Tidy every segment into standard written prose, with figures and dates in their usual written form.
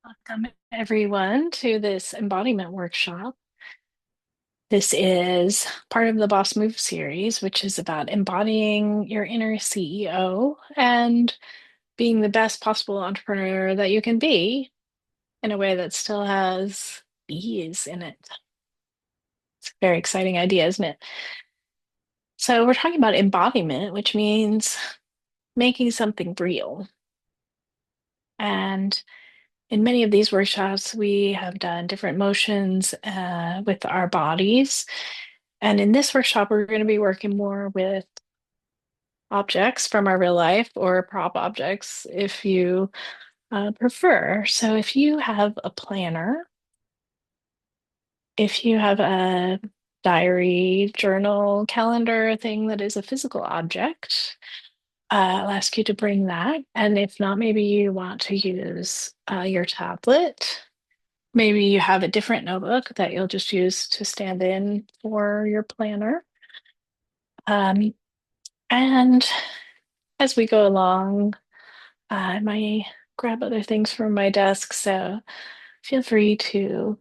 Welcome, everyone, to this embodiment workshop. This is part of the Boss Move series, which is about embodying your inner CEO and being the best possible entrepreneur that you can be in a way that still has ease in it. It's a very exciting idea, isn't it? So, we're talking about embodiment, which means making something real. And in many of these workshops, we have done different motions with our bodies. And in this workshop, we're going to be working more with objects from our real life or prop objects if you prefer. So if you have a planner, if you have a diary, journal, calendar thing that is a physical object, I'll ask you to bring that. And if not, maybe you want to use your tablet. Maybe you have a different notebook that you'll just use to stand in for your planner. Um, and as we go along, I might grab other things from my desk, so feel free to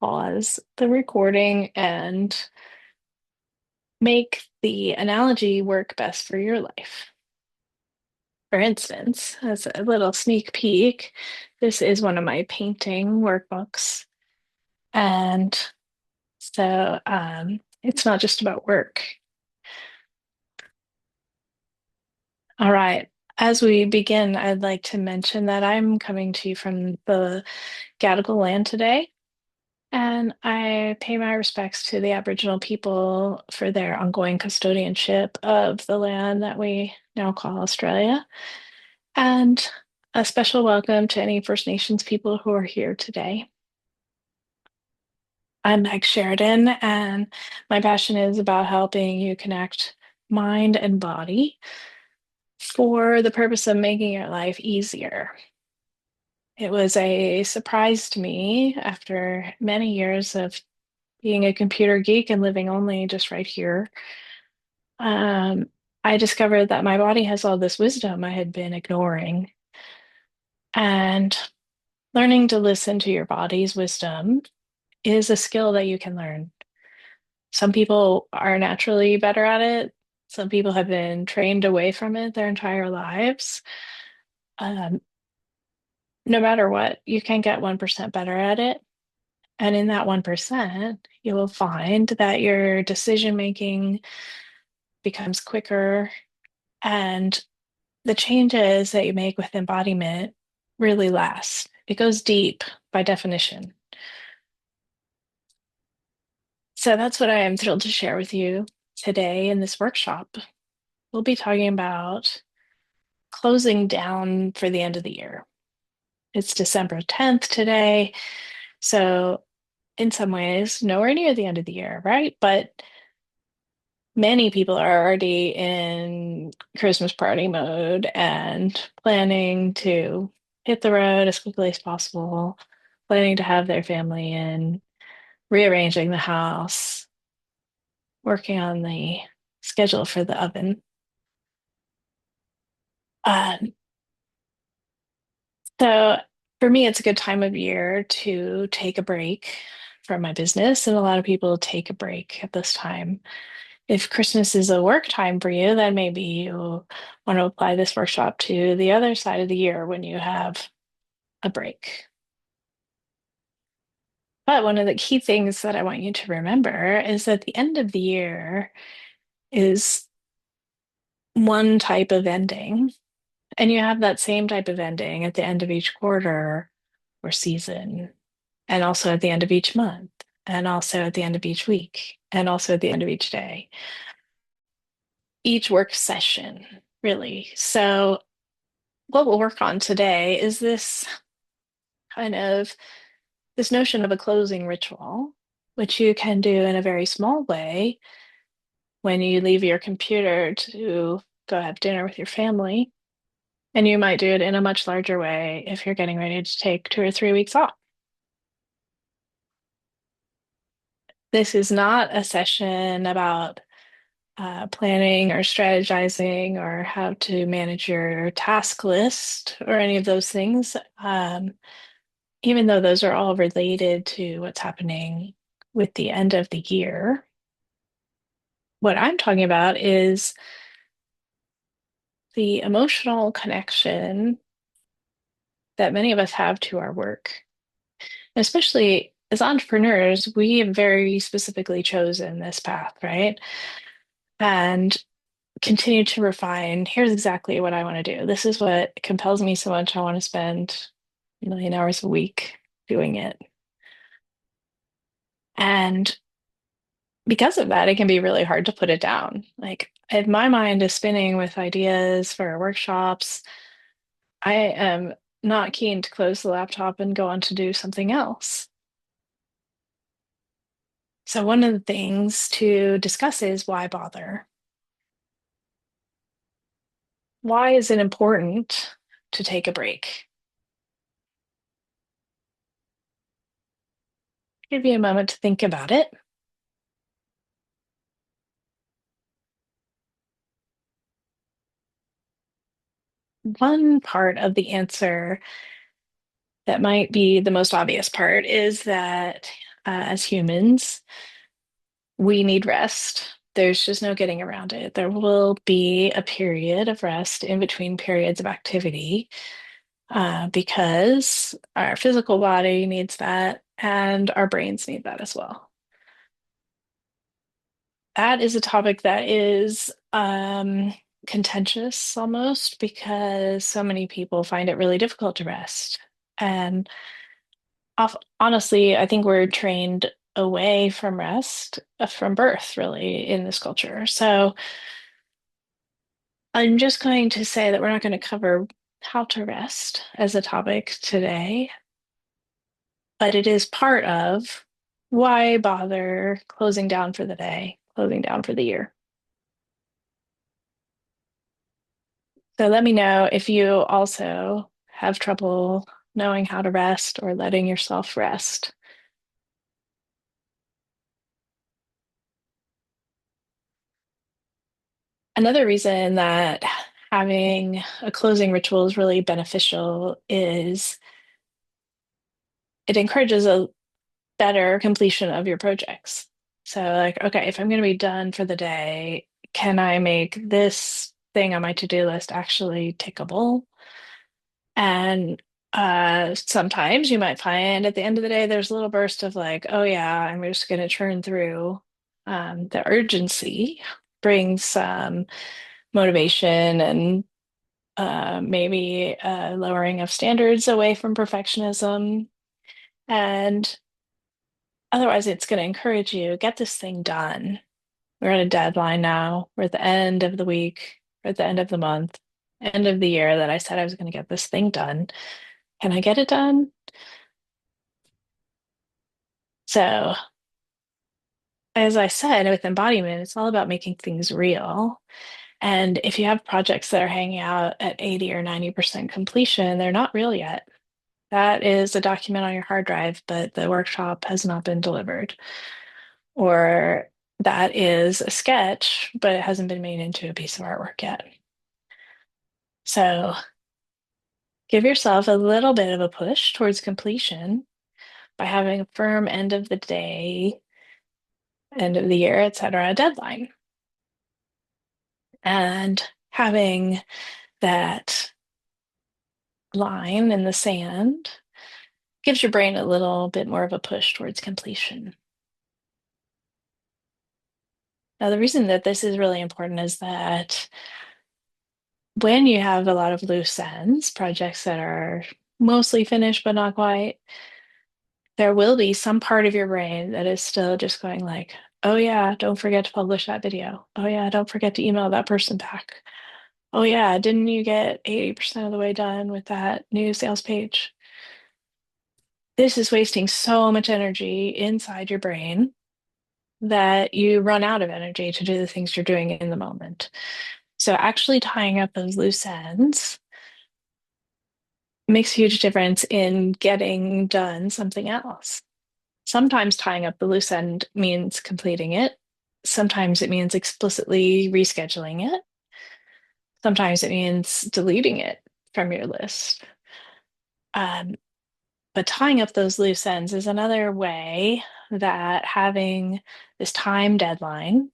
pause the recording and make the analogy work best for your life. For instance, as a little sneak peek, this is one of my painting workbooks. And so it's not just about work. All right. As we begin, I'd like to mention that I'm coming to you from the Gadigal land today, and I pay my respects to the Aboriginal people for their ongoing custodianship of the land that we now call Australia. And a special welcome to any First Nations people who are here today. I'm Mags Sheridan, and my passion is about helping you connect mind and body for the purpose of making your life easier. It was a surprise to me after many years of being a computer geek and living only just right here. Um, I discovered that my body has all this wisdom I had been ignoring. And learning to listen to your body's wisdom is a skill that you can learn. Some people are naturally better at it. Some people have been trained away from it their entire lives. Um, no matter what, you can get 1% better at it. And in that 1%, you will find that your decision making becomes quicker and the changes that you make with embodiment really last. It goes deep by definition. So that's what I am thrilled to share with you today in this workshop. We'll be talking about closing down for the end of the year. It's December 10th today. So, in some ways, nowhere near the end of the year, right? But many people are already in Christmas party mode and planning to hit the road as quickly as possible, planning to have their family in, rearranging the house, working on the schedule for the oven. Um, so for me, it's a good time of year to take a break from my business, and a lot of people take a break at this time. If Christmas is a work time for you, then maybe you want to apply this workshop to the other side of the year when you have a break. But one of the key things that I want you to remember is that the end of the year is one type of ending, and you have that same type of ending at the end of each quarter or season, and also at the end of each month, and also at the end of each week, and also at the end of each day, each work session, really. So what we'll work on today is kind of this notion of a closing ritual, which you can do in a very small way when you leave your computer to go have dinner with your family. And you might do it in a much larger way if you're getting ready to take 2 or 3 weeks off. This is not a session about planning or strategizing or how to manage your task list or any of those things. even though those are all related to what's happening with the end of the year, what I'm talking about is the emotional connection that many of us have to our work. And especially as entrepreneurs, we have very specifically chosen this path, right? And continue to refine, here's exactly what I want to do. This is what compels me so much. I want to spend a million hours a week doing it. And because of that, it can be really hard to put it down. Like, if my mind is spinning with ideas for workshops, I am not keen to close the laptop and go on to do something else. So, one of the things to discuss is why bother? Why is it important to take a break? Give you a moment to think about it. One part of the answer that might be the most obvious part is that as humans, we need rest. There's just no getting around it. There will be a period of rest in between periods of activity because our physical body needs that and our brains need that as well. That is a topic that is contentious almost because so many people find it really difficult to rest. And honestly, I think we're trained away from rest from birth, really, in this culture. So I'm just going to say that we're not going to cover how to rest as a topic today, but it is part of why bother closing down for the day, closing down for the year. So let me know if you also have trouble knowing how to rest or letting yourself rest. Another reason that having a closing ritual is really beneficial is it encourages a better completion of your projects. So, like, okay, if I'm going to be done for the day, can I make this thing on my to-do list actually tickable? And sometimes you might find at the end of the day, there's a little burst of like, oh yeah, I'm just going to churn through. The urgency brings some motivation and maybe a lowering of standards away from perfectionism. And otherwise, it's going to encourage you, get this thing done. We're at a deadline now. We're at the end of the week, we're at the end of the month, end of the year that I said I was going to get this thing done. Can I get it done? So, as I said, with embodiment, it's all about making things real. And if you have projects that are hanging out at 80 or 90% completion, they're not real yet. That is a document on your hard drive, but the workshop has not been delivered. Or that is a sketch, but it hasn't been made into a piece of artwork yet. So give yourself a little bit of a push towards completion by having a firm end of the day, end of the year, etc. deadline. And having that line in the sand gives your brain a little bit more of a push towards completion. Now, the reason that this is really important is that when you have a lot of loose ends, projects that are mostly finished but not quite, there will be some part of your brain that is still just going like, oh yeah, don't forget to publish that video. Oh yeah, don't forget to email that person back. Oh yeah, didn't you get 80% of the way done with that new sales page? This is wasting so much energy inside your brain that you run out of energy to do the things you're doing in the moment. So actually tying up those loose ends makes a huge difference in getting done something else. Sometimes tying up the loose end means completing it. Sometimes it means explicitly rescheduling it. Sometimes it means deleting it from your list. Um, But tying up those loose ends is another way that having this time deadline,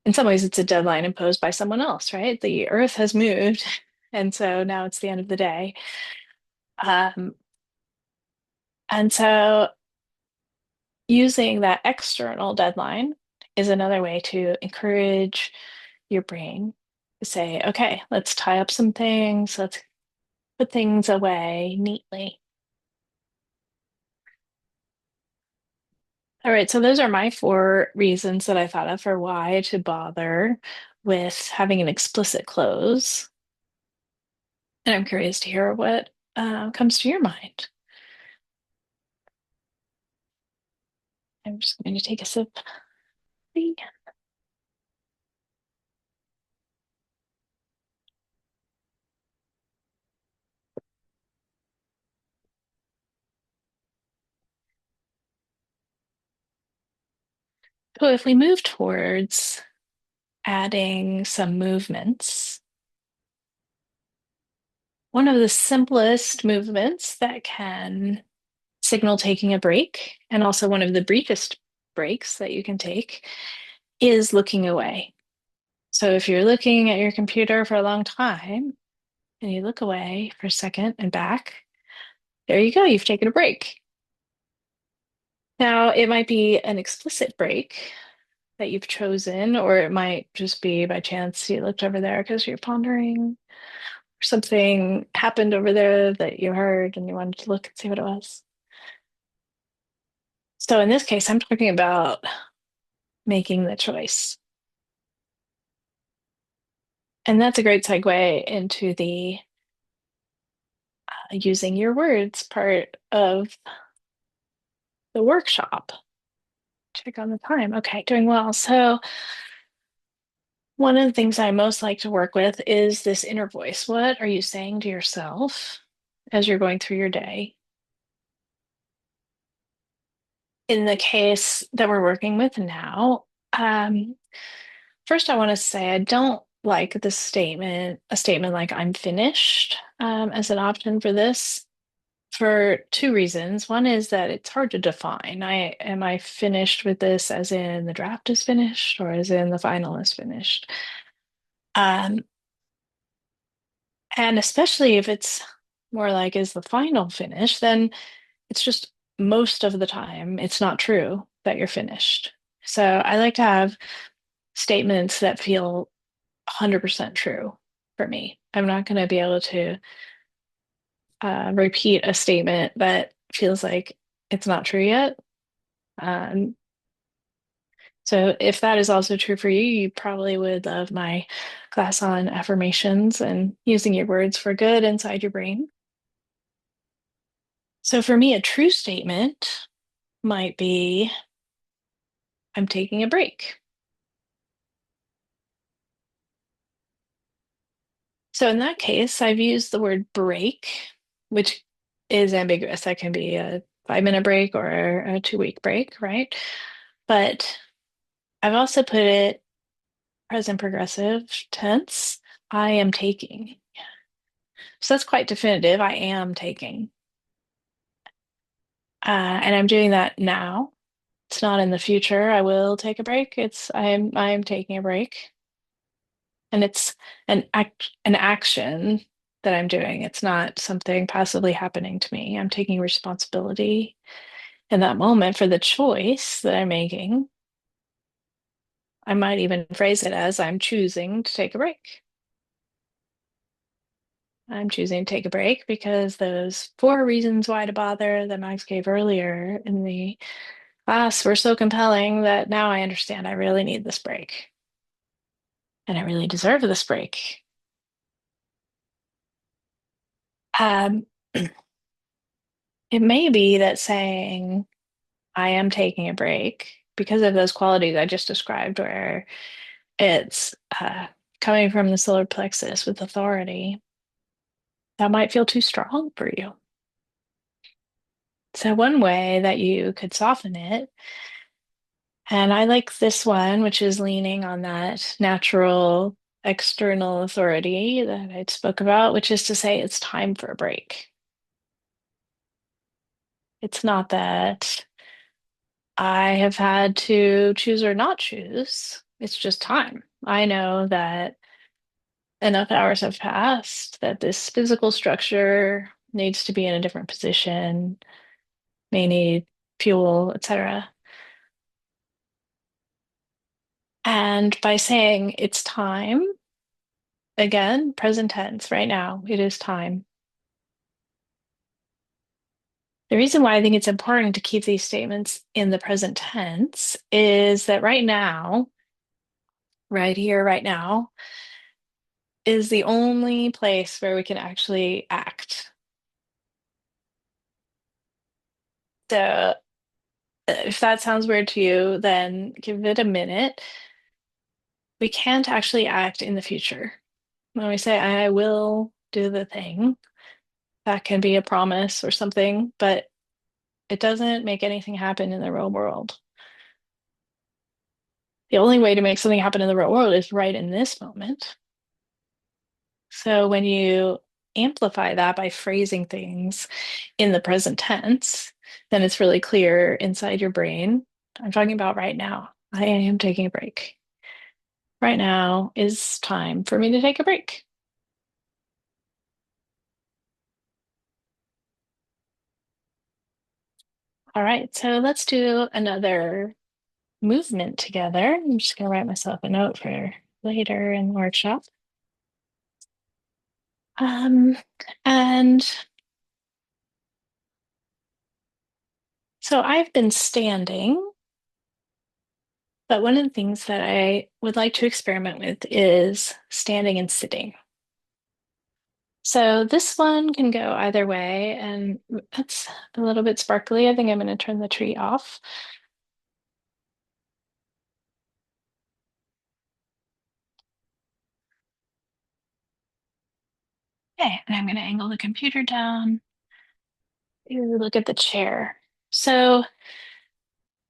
in some ways, it's a deadline imposed by someone else, right? The earth has moved, and so now it's the end of the day. Um, and so using that external deadline is another way to encourage your brain to say, okay, let's tie up some things, let's put things away neatly. All right, so those are my four reasons that I thought of for why to bother with having an explicit close. And I'm curious to hear what comes to your mind. I'm just going to take a sip. So if we move towards adding some movements, one of the simplest movements that can signal taking a break, and also one of the briefest breaks that you can take, is looking away. So if you're looking at your computer for a long time and you look away for a second and back, there you go, you've taken a break. Now, it might be an explicit break that you've chosen, or it might just be by chance you looked over there because you're pondering, or something happened over there that you heard and you wanted to look and see what it was. So in this case, I'm talking about making the choice. And that's a great segue into the using your words part of the workshop. Check on the time. Okay, doing well. So, one of the things I most like to work with is this inner voice. What are you saying to yourself as you're going through your day? In the case that we're working with now, um, first I want to say I don't like the statement, a statement like I'm finished, as an option for this for two reasons. One is that it's hard to define. Am I finished with this as in the draft is finished or as in the final is finished? Um, and especially if it's more like is the final finish, then it's just most of the time it's not true that you're finished. So I like to have statements that feel 100% true for me. I'm not going to be able to repeat a statement that feels like it's not true yet. Um, so if that is also true for you, you probably would love my class on affirmations and using your words for good inside your brain. So for me, a true statement might be, I'm taking a break. So in that case, I've used the word break, which is ambiguous. That can be a 5 minute break or a 2 week break, right? But I've also put it present progressive tense. I am taking. So that's quite definitive. I am taking. And I'm doing that now. It's not in the future. I will take a break. I am taking a break. And it's an action that I'm doing. It's not something passively happening to me. I'm taking responsibility in that moment for the choice that I'm making. I might even phrase it as I'm choosing to take a break. I'm choosing to take a break because those four reasons why to bother that Max gave earlier in the class were so compelling that now I understand I really need this break and I really deserve this break. Um, it may be that saying I am taking a break because of those qualities I just described, where it's coming from the solar plexus with authority, that might feel too strong for you. So, one way that you could soften it, and I like this one, which is leaning on that natural external authority that I spoke about, which is to say it's time for a break. It's not that I have had to choose or not choose. It's just time. I know that enough hours have passed that this physical structure needs to be in a different position, may need fuel, etc. And by saying it's time, again, present tense, right now, it is time. The reason why I think it's important to keep these statements in the present tense is that right now, right here, right now, is the only place where we can actually act. So, if that sounds weird to you, then give it a minute. We can't actually act in the future. When we say, I will do the thing, that can be a promise or something, but it doesn't make anything happen in the real world. The only way to make something happen in the real world is right in this moment. So when you amplify that by phrasing things in the present tense, then it's really clear inside your brain. I'm talking about right now. I am taking a break. Right now is time for me to take a break. All right, so let's do another movement together. I'm just going to write myself a note for later in the workshop. Um, and so I've been standing, but one of the things that I would like to experiment with is standing and sitting. So this one can go either way, and it's a little bit sparkly. I think I'm going to turn the tree off. Okay, and I'm going to angle the computer down. Look at the chair. So,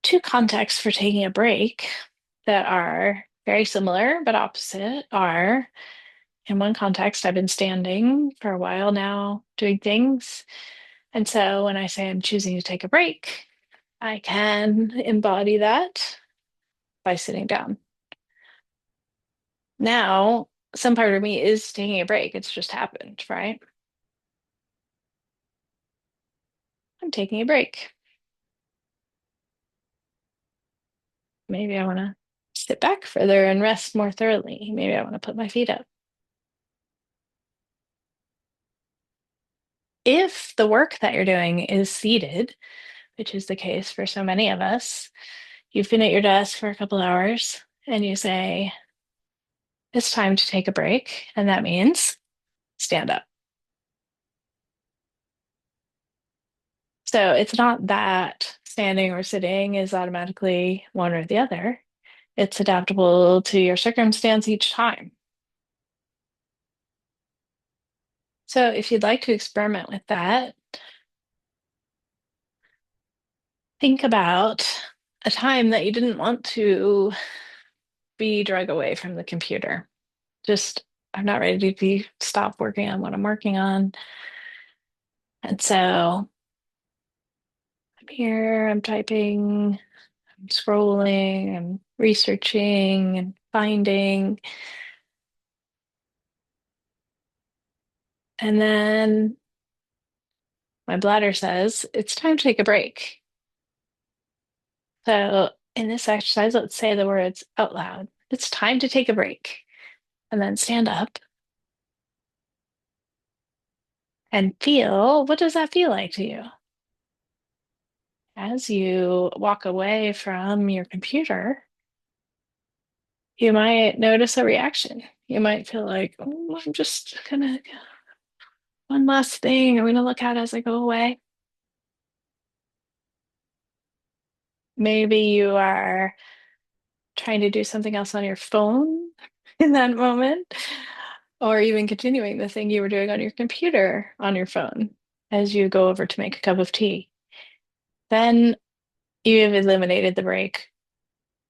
two contexts for taking a break that are very similar but opposite are in one context, I've been standing for a while now doing things. And so when I say I'm choosing to take a break, I can embody that by sitting down. Now, some part of me is taking a break. It's just happened, right? I'm taking a break. Maybe I want to sit back further and rest more thoroughly. Maybe I want to put my feet up. If the work that you're doing is seated, which is the case for so many of us, you've been at your desk for a couple hours and you say, it's time to take a break. And that means stand up. So it's not that standing or sitting is automatically one or the other. It's adaptable to your circumstance each time. So if you'd like to experiment with that, think about a time that you didn't want to be drug away from the computer. Just, I'm not ready to be stop working on what I'm working on. And so I'm here, I'm typing, I'm scrolling, I'm researching and finding. And then my bladder says, it's time to take a break. So in this exercise, let's say the words out loud. It's time to take a break. And then stand up and feel, what does that feel like to you? As you walk away from your computer, you might notice a reaction. You might feel like, oh, I'm just gonna, one last thing I'm gonna look at as I go away. Maybe you are trying to do something else on your phone in that moment, or even continuing the thing you were doing on your computer on your phone as you go over to make a cup of tea. Then you have eliminated the break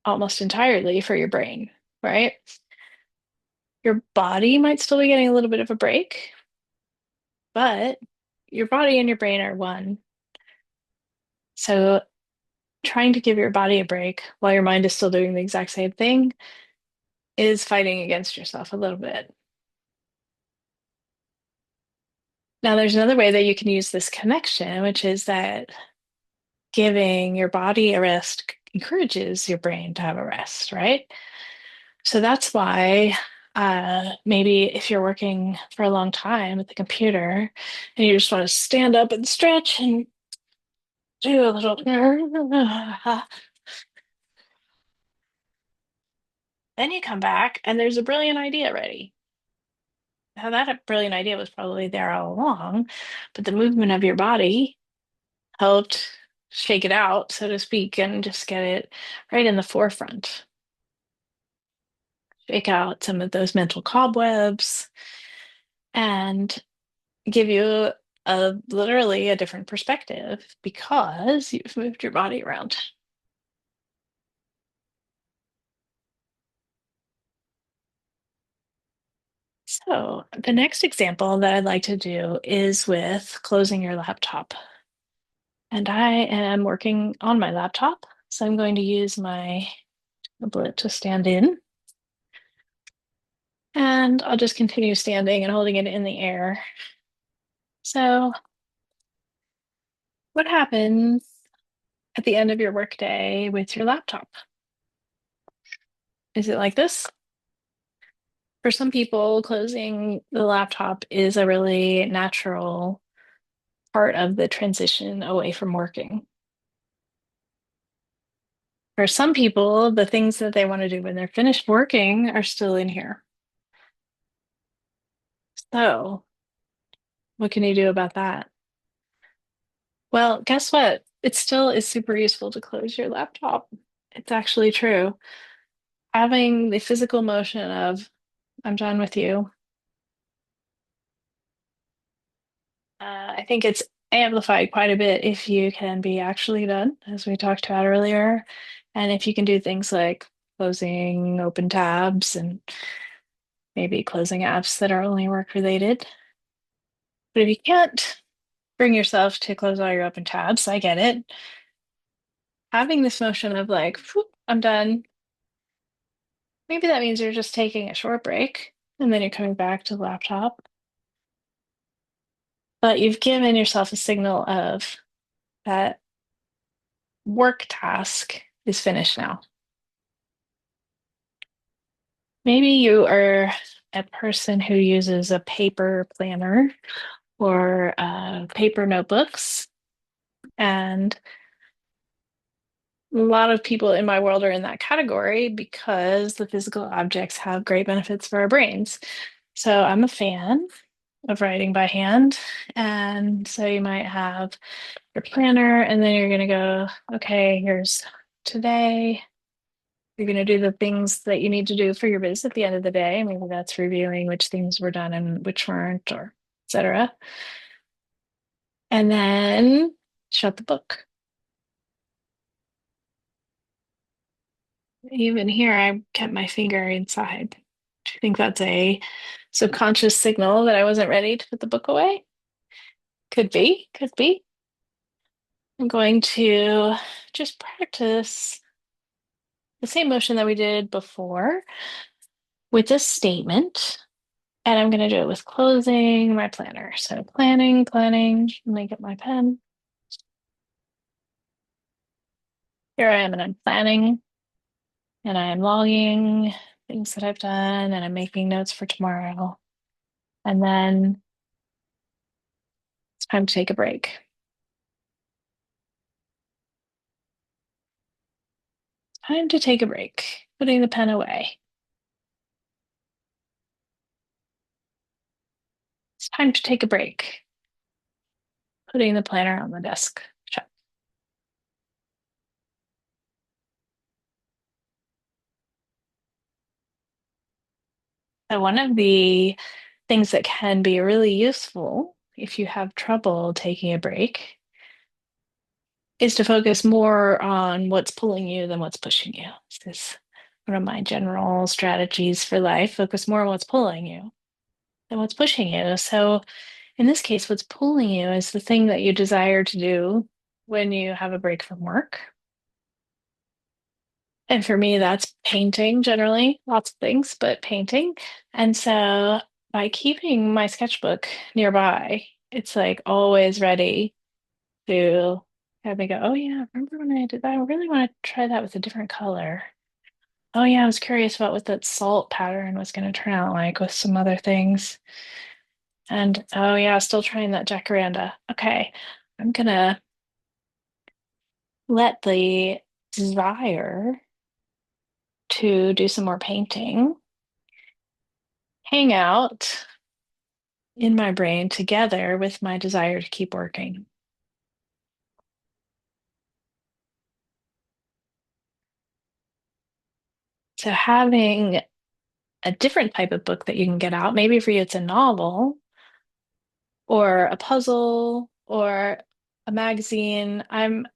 almost entirely for your brain, right? Your body might still be getting a little bit of a break, but your body and your brain are one. So trying to give your body a break while your mind is still doing the exact same thing is fighting against yourself a little bit. Now, there's another way that you can use this connection, which is that giving your body a rest encourages your brain to have a rest, right? So that's why maybe if you're working for a long time at the computer and you just want to stand up and stretch and do a little, then you come back and there's a brilliant idea ready. Now, that brilliant idea was probably there all along, but the movement of your body helped shake it out, so to speak, and just get it right in the forefront. Shake out some of those mental cobwebs and give you literally a different perspective because you've moved your body around. So, the next example that I'd like to do is with closing your laptop. And I am working on my laptop, so I'm going to use my tablet to stand in. And I'll just continue standing and holding it in the air. So, what happens at the end of your workday with your laptop? Is it like this? For some people, closing the laptop is a really natural part of the transition away from working. For some people, the things that they want to do when they're finished working are still in here. So, what can you do about that? Well, guess what? It still is super useful to close your laptop. It's actually true. Having the physical motion of, I'm done with you, I think it's amplified quite a bit if you can be actually done, as we talked about earlier. And if you can do things like closing open tabs and maybe closing apps that are only work related. But if you can't bring yourself to close all your open tabs, I get it. Having this motion of like, "Phew, I'm done." Maybe that means you're just taking a short break and then you're coming back to the laptop. But you've given yourself a signal of that work task is finished now. Maybe you are a person who uses a paper planner or paper notebooks. And a lot of people in my world are in that category because the physical objects have great benefits for our brains. So I'm a fan of writing by hand. And so you might have your planner, and then you're going to go, okay, here's today. You're going to do the things that you need to do for your biz at the end of the day. Maybe that's reviewing which things were done and which weren't, or etc. And then shut the book. Even here, I kept my finger inside. Do you think that's a subconscious signal that I wasn't ready to put the book away? Could be, could be. I'm going to just practice the same motion that we did before with this statement. And I'm going to do it with closing my planner. So planning, planning. Let me get my pen. Here I am, and I'm planning, and I am logging things that I've done, and I'm making notes for tomorrow. And then it's time to take a break. Time to take a break. Putting the pen away. It's time to take a break. Putting the planner on the desk. Shut. So one of the things that can be really useful if you have trouble taking a break is to focus more on what's pulling you than what's pushing you. This is one of my general strategies for life. Focus more on what's pulling you than what's pushing you. So in this case, what's pulling you is the thing that you desire to do when you have a break from work. And for me, that's painting generally, lots of things, but painting. And so by keeping my sketchbook nearby, it's like always ready to have me go, oh yeah, remember when I did that? I really want to try that with a different color. Oh yeah, I was curious about what that salt pattern was going to turn out like with some other things. And oh yeah, still trying that jacaranda. Okay, I'm gonna let the desire to do some more painting hang out in my brain together with my desire to keep working. So having a different type of book that you can get out, maybe for you it's a novel or a puzzle or a magazine. I'm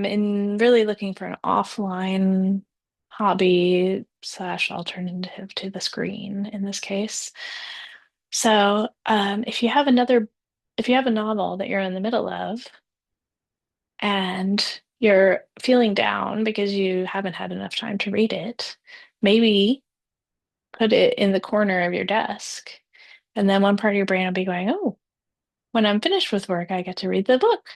in really looking for an offline hobby slash alternative to the screen in this case. So, if you have a novel that you're in the middle of and you're feeling down because you haven't had enough time to read it, maybe put it in the corner of your desk. And then one part of your brain will be going, oh, when I'm finished with work, I get to read the book.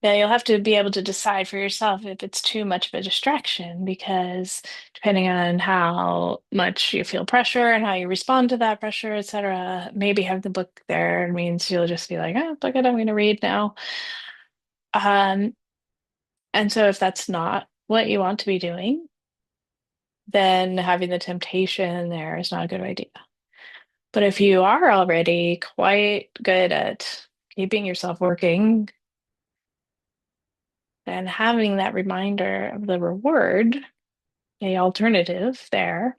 Yeah, you'll have to be able to decide for yourself if it's too much of a distraction because depending on how much you feel pressure and how you respond to that pressure, etc., maybe having the book there means you'll just be like, oh, look at I'm going to read now. Um, and so if that's not what you want to be doing, then having the temptation there is not a good idea. But if you are already quite good at keeping yourself working, then having that reminder of the reward, a alternative there,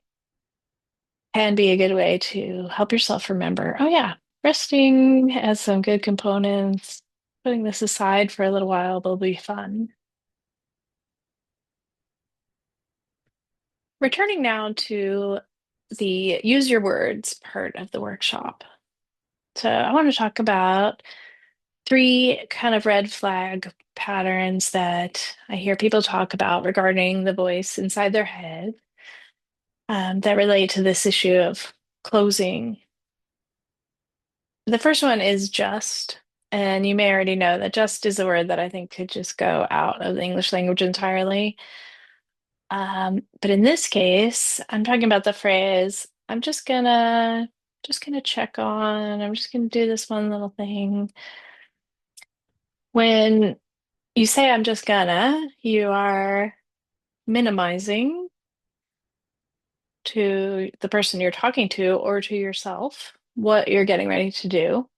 can be a good way to help yourself remember, oh yeah, resting has some good components. Putting this aside for a little while will be fun. Returning now to the use your words part of the workshop. So I want to talk about three kind of red flag patterns that I hear people talk about regarding the voice inside their head that relate to this issue of closing. The first one is just, and you may already know that just is a word that I think could just go out of the English language entirely. But in this case, I'm talking about the phrase, I'm just gonna check on, I'm just gonna do this one little thing. When you say I'm just gonna, you are minimizing to the person you're talking to or to yourself what you're getting ready to do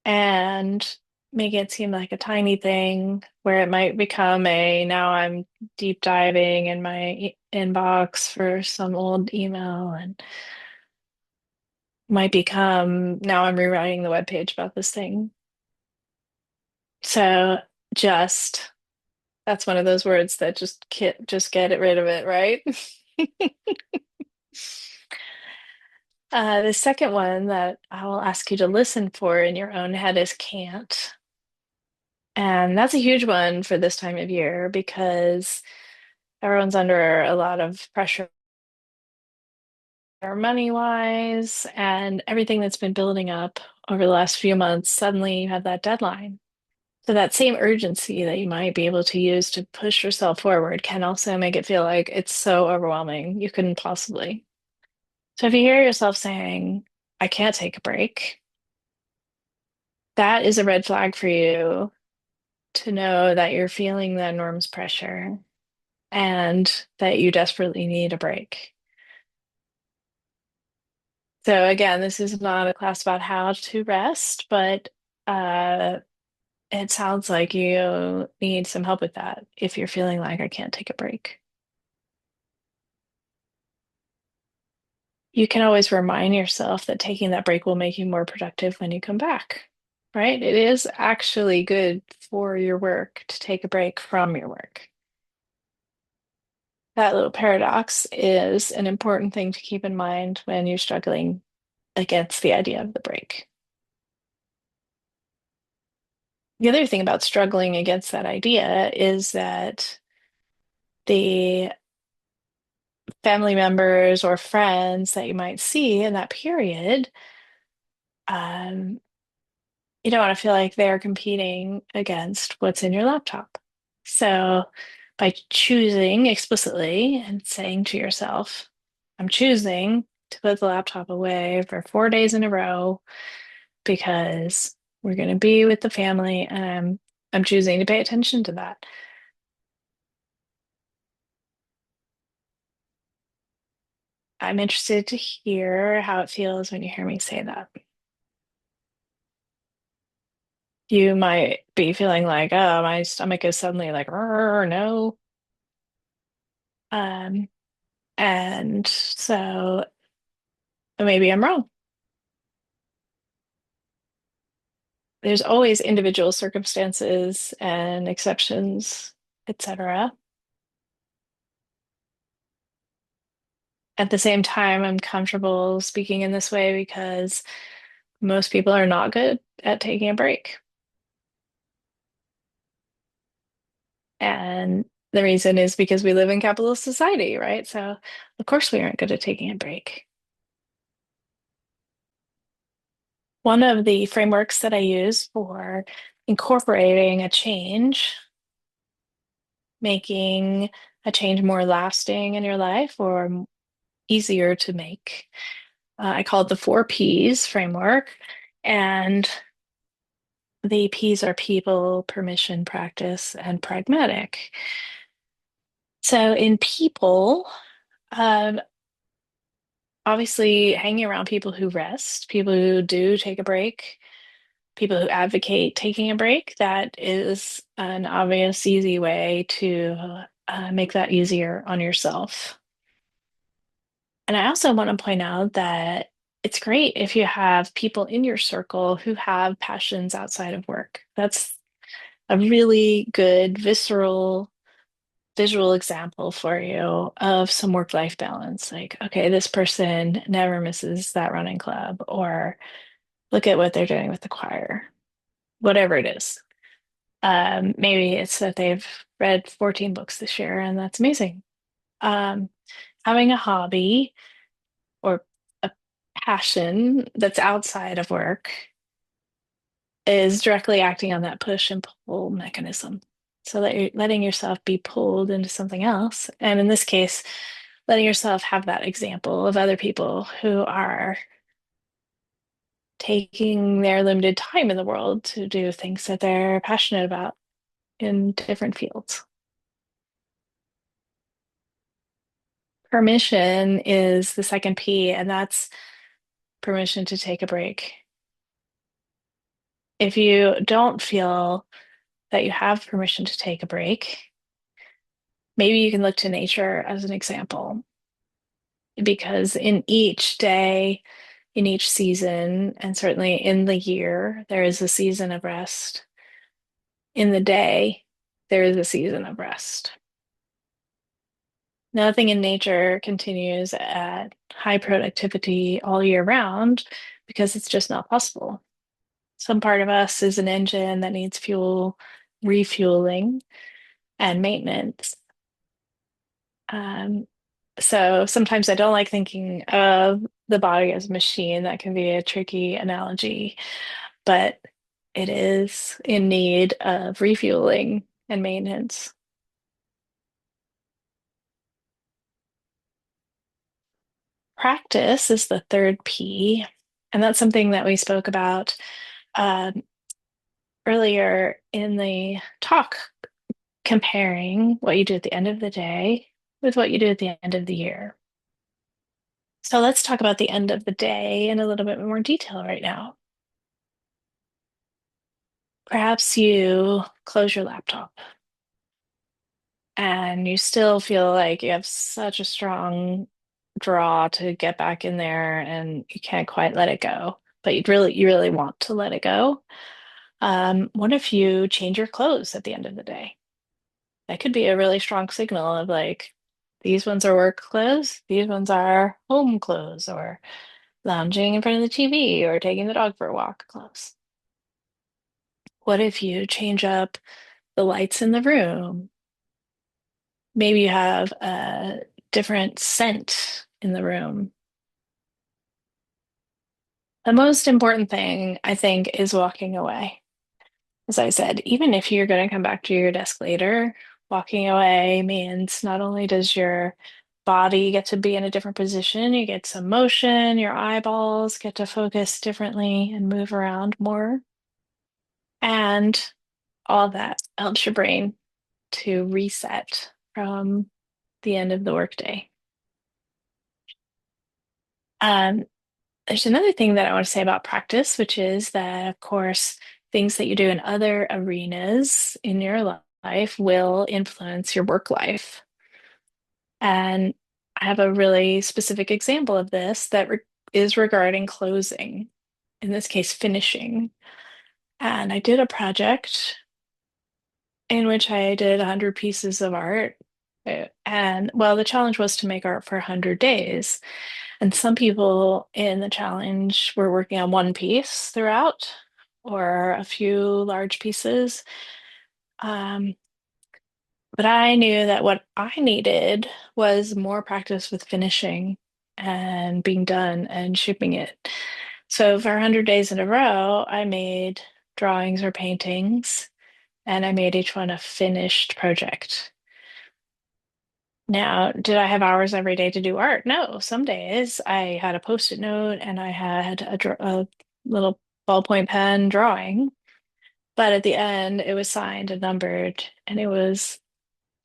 and make it seem like a tiny thing where it might become a now I'm deep diving in my inbox for some old email and might become now I'm rewriting the webpage about this thing. So just that's one of those words that just get it rid of it, right? The second one that I will ask you to listen for in your own head is can't. And that's a huge one for this time of year because everyone's under a lot of pressure money wise and everything that's been building up over the last few months. Suddenly you have that deadline. So that same urgency that you might be able to use to push yourself forward can also make it feel like it's so overwhelming you couldn't possibly. So if you hear yourself saying, I can't take a break, that is a red flag for you to know that you're feeling the enormous pressure and that you desperately need a break. So again, this is not a class about how to rest, but uh, it sounds like you need some help with that if you're feeling like I can't take a break. You can always remind yourself that taking that break will make you more productive when you come back, right? It is actually good for your work to take a break from your work. That little paradox is an important thing to keep in mind when you're struggling against the idea of the break. The other thing about struggling against that idea is that the family members or friends that you might see in that period, um, you don't want to feel like they're competing against what's in your laptop. So by choosing explicitly and saying to yourself, I'm choosing to put the laptop away for 4 days in a row because we're going to be with the family and I'm choosing to pay attention to that. I'm interested to hear how it feels when you hear me say that. You might be feeling like, oh, my stomach is suddenly like, no. Um, and so maybe I'm wrong. There's always individual circumstances and exceptions, etc. At the same time, I'm comfortable speaking in this way because most people are not good at taking a break. And the reason is because we live in capitalist society, right? So, of course, we aren't good at taking a break. One of the frameworks that I use for incorporating a change, making a change more lasting in your life or easier to make, I call it the 4 Ps framework. And the Ps are people, permission, practice, and pragmatic. So in people, um, obviously hanging around people who rest, people who do take a break, people who advocate taking a break, that is an obvious, easy way to make that easier on yourself. And I also want to point out that it's great if you have people in your circle who have passions outside of work. That's a really good, visceral, visual example for you of some work-life balance. Like, okay, this person never misses that running club, or look at what they're doing with the choir, whatever it is. Maybe it's that they've read 14 books this year, and that's amazing. Um, Having a hobby or a passion that's outside of work is directly acting on that push and pull mechanism. So that you're letting yourself be pulled into something else. And in this case, letting yourself have that example of other people who are taking their limited time in the world to do things that they're passionate about in different fields. Permission is the second P, and that's permission to take a break. If you don't feel that you have permission to take a break, maybe you can look to nature as an example, because in each day, in each season, and certainly in the year, there is a season of rest. In the day, there is a season of rest. Nothing in nature continues at high productivity all year round because it's just not possible. Some part of us is an engine that needs fuel, refueling, and maintenance. Um, so sometimes I don't like thinking of the body as a machine. That can be a tricky analogy, but it is in need of refueling and maintenance. Practice is the third P, and that's something that we spoke about um, earlier in the talk, comparing what you do at the end of the day with what you do at the end of the year. So let's talk about the end of the day in a little bit more detail right now. Perhaps you close your laptop and you still feel like you have such a strong draw to get back in there and you can't quite let it go, but you really want to let it go. What if you change your clothes at the end of the day? That could be a really strong signal of like, these ones are work clothes, these ones are home clothes, or lounging in front of the TV or taking the dog for a walk clothes. What if you change up the lights in the room? Maybe you have a different scent in the room. The most important thing, I think, is walking away. As I said, even if you're going to come back to your desk later, walking away means not only does your body get to be in a different position, you get some motion, your eyeballs get to focus differently and move around more. And all that helps your brain to reset from the end of the workday. Um, there's another thing that I want to say about practice, which is that, of course, things that you do in other arenas in your life will influence your work life. And I have a really specific example of this that is regarding closing, in this case, finishing. And I did a project in which I did 100 pieces of art. And well, the challenge was to make art for 100 days. And some people in the challenge were working on one piece throughout or a few large pieces. Um, but I knew that what I needed was more practice with finishing and being done and shipping it. So for 100 days in a row, I made drawings or paintings, and I made each one a finished project. Now, did I have hours every day to do art? No. Some days I had a post-it note and I had a little ballpoint pen drawing. But at the end, it was signed and numbered, and it was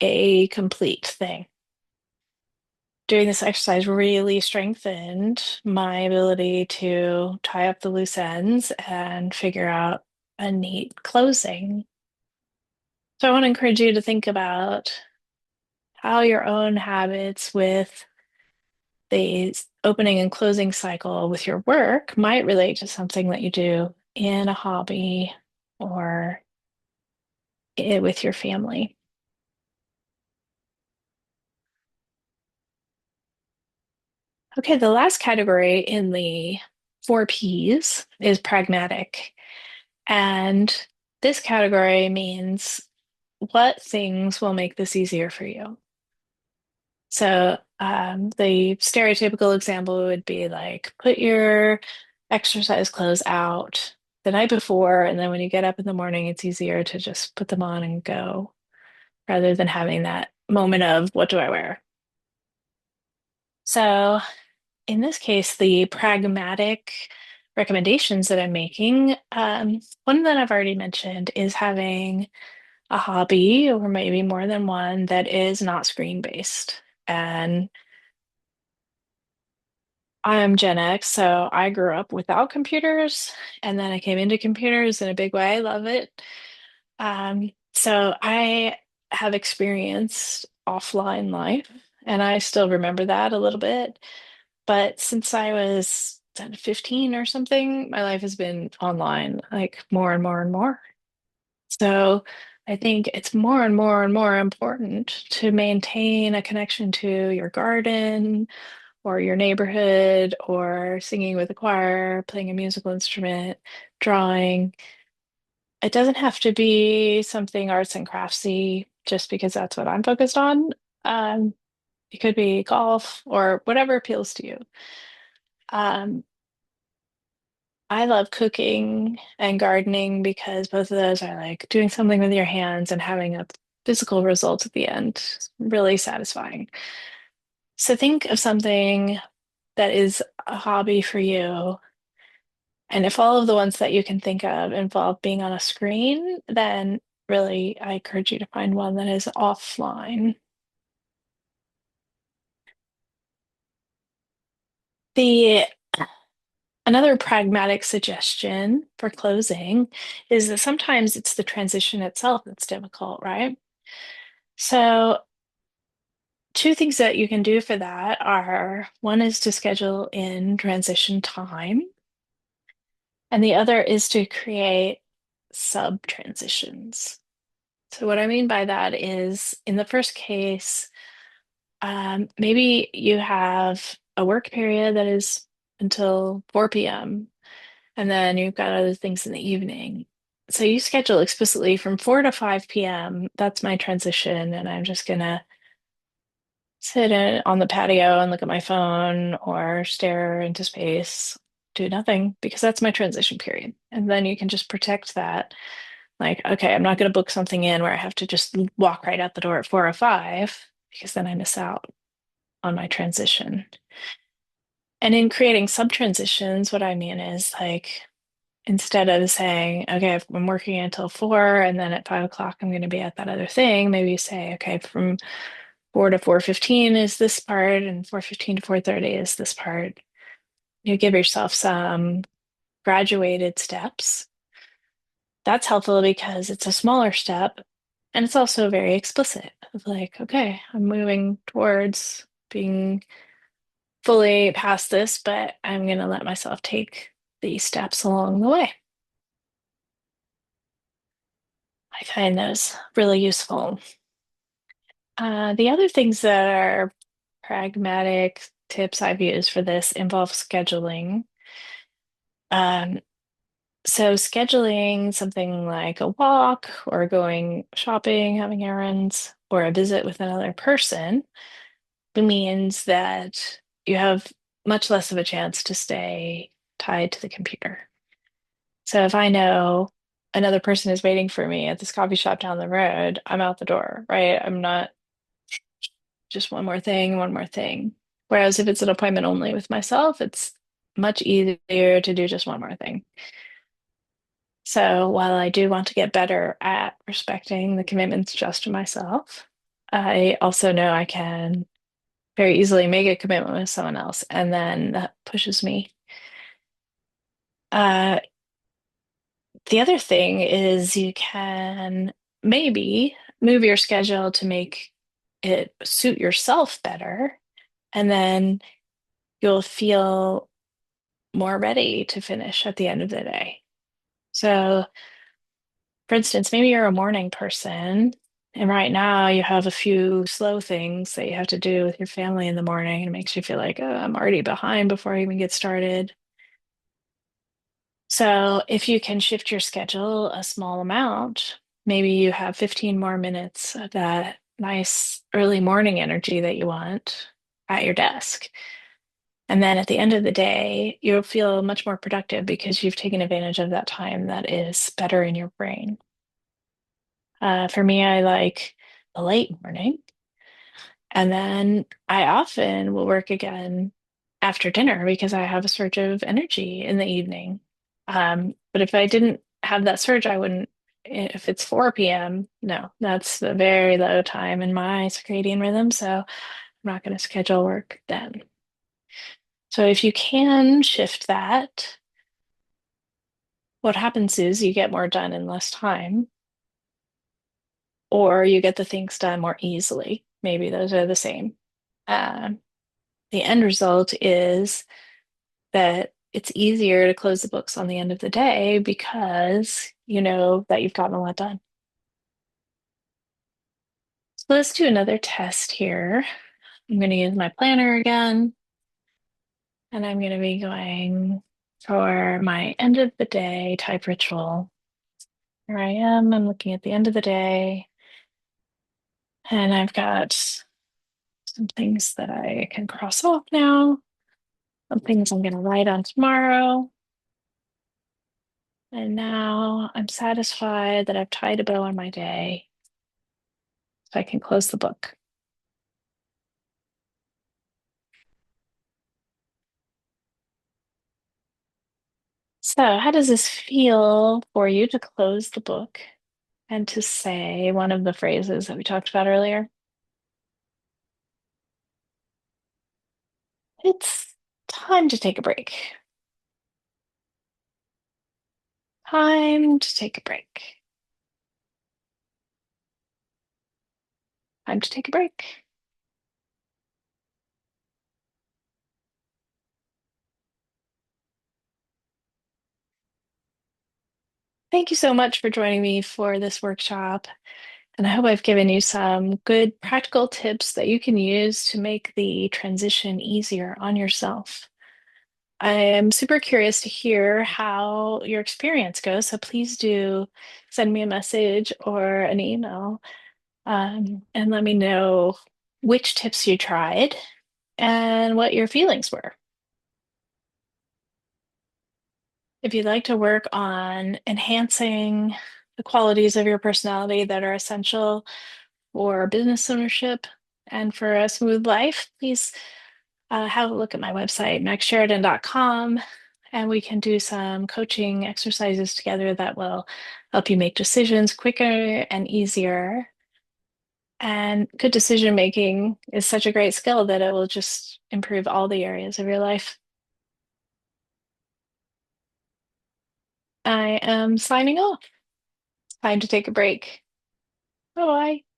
a complete thing. Doing this exercise really strengthened my ability to tie up the loose ends and figure out a neat closing. So I want to encourage you to think about how your own habits with the opening and closing cycle with your work might relate to something that you do in a hobby or with your family. Okay, the last category in the four P's is pragmatic. And this category means what things will make this easier for you. So the stereotypical example would be like put your exercise clothes out the night before, and then when you get up in the morning, it's easier to just put them on and go rather than having that moment of what do I wear? So in this case, the pragmatic recommendations that I'm making, one that I've already mentioned is having a hobby or maybe more than one that is not screen based. And I'm Gen X, so I grew up without computers, and then I came into computers in a big way. I love it. So I have experienced offline life, and I still remember that a little bit. But since I was 15 or something, my life has been online, like more and more and more. So I think it's more and more and more important to maintain a connection to your garden or your neighborhood or singing with a choir, playing a musical instrument, drawing. It doesn't have to be something arts and craftsy just because that's what I'm focused on. Um, it could be golf or whatever appeals to you. Um, I love cooking and gardening because both of those are like doing something with your hands and having a physical result at the end. It's really satisfying. So think of something that is a hobby for you. And if all of the ones that you can think of involve being on a screen, then really I encourage you to find one that is offline. The Another pragmatic suggestion for closing is that sometimes it's the transition itself that's difficult, right? So, two things that you can do for that are one is to schedule in transition time, and the other is to create sub transitions. So, what I mean by that is in the first case, maybe you have a work period that is until 4 p.m., and then you've got other things in the evening. So you schedule explicitly from 4 to 5 p.m. That's my transition, and I'm just gonna on the patio and look at my phone or stare into space, do nothing, because that's my transition period. And then you can just protect that. Like, okay, I'm not gonna book something in where I have to just walk right out the door at 4:05 because then I miss out on my transition. And in creating sub transitions, what I mean is like instead of saying, okay, I'm working until 4 and then at 5 o'clock I'm going to be at that other thing, maybe you say, okay, from 4 to 4:15 is this part and 4:15 to 4:30 is this part. You give yourself some graduated steps. That's helpful because it's a smaller step and it's also very explicit of like, okay, I'm moving towards being fully past this, but I'm going to let myself take these steps along the way. I find those really useful. The other things that are pragmatic tips I've used for this involve scheduling. Um, so scheduling something like a walk or going shopping, having errands, or a visit with another person means that you have much less of a chance to stay tied to the computer. So if I know another person is waiting for me at this coffee shop down the road, I'm out the door, right? I'm not just one more thing, one more thing. Whereas if it's an appointment only with myself, it's much easier to do just one more thing. So while I do want to get better at respecting the commitments just to myself, I also know I can very easily make a commitment with someone else, and then that pushes me. Uh, the other thing is you can maybe move your schedule to make it suit yourself better, and then you'll feel more ready to finish at the end of the day. So, for instance, maybe you're a morning person, and right now you have a few slow things that you have to do with your family in the morning, and it makes you feel like, oh, I'm already behind before I even get started. So, if you can shift your schedule a small amount, maybe you have 15 more minutes of that nice early morning energy that you want at your desk. And then at the end of the day, you'll feel much more productive because you've taken advantage of that time that is better in your brain. For me, I like the late morning. And then I often will work again after dinner because I have a surge of energy in the evening. But if I didn't have that surge, I wouldn't. If it's 4 p.m., no, that's a very low time in my circadian rhythm. So I'm not going to schedule work then. So if you can shift that, what happens is you get more done in less time, or you get the things done more easily. Maybe those are the same. Um, the end result is that it's easier to close the books on the end of the day because you know that you've gotten a lot done. So let's do another test here. I'm going to use my planner again, and I'm going to be going for my end of the day type ritual. Here I am, I'm looking at the end of the day, and I've got some things that I can cross off now, some things I'm going to write on tomorrow. And now I'm satisfied that I've tied a bow on my day, so I can close the book. So, how does this feel for you to close the book and to say one of the phrases that we talked about earlier? It's time to take a break. Time to take a break. Time to take a break. Thank you so much for joining me for this workshop. And I hope I've given you some good practical tips that you can use to make the transition easier on yourself. I am super curious to hear how your experience goes. So please do send me a message or an email, and let me know which tips you tried and what your feelings were. If you'd like to work on enhancing the qualities of your personality that are essential for business ownership and for a smooth life, please have a look at my website, magsheridan.com, and we can do some coaching exercises together that will help you make decisions quicker and easier. And good decision making is such a great skill that it will just improve all the areas of your life. I am signing off. Time to take a break. Bye bye.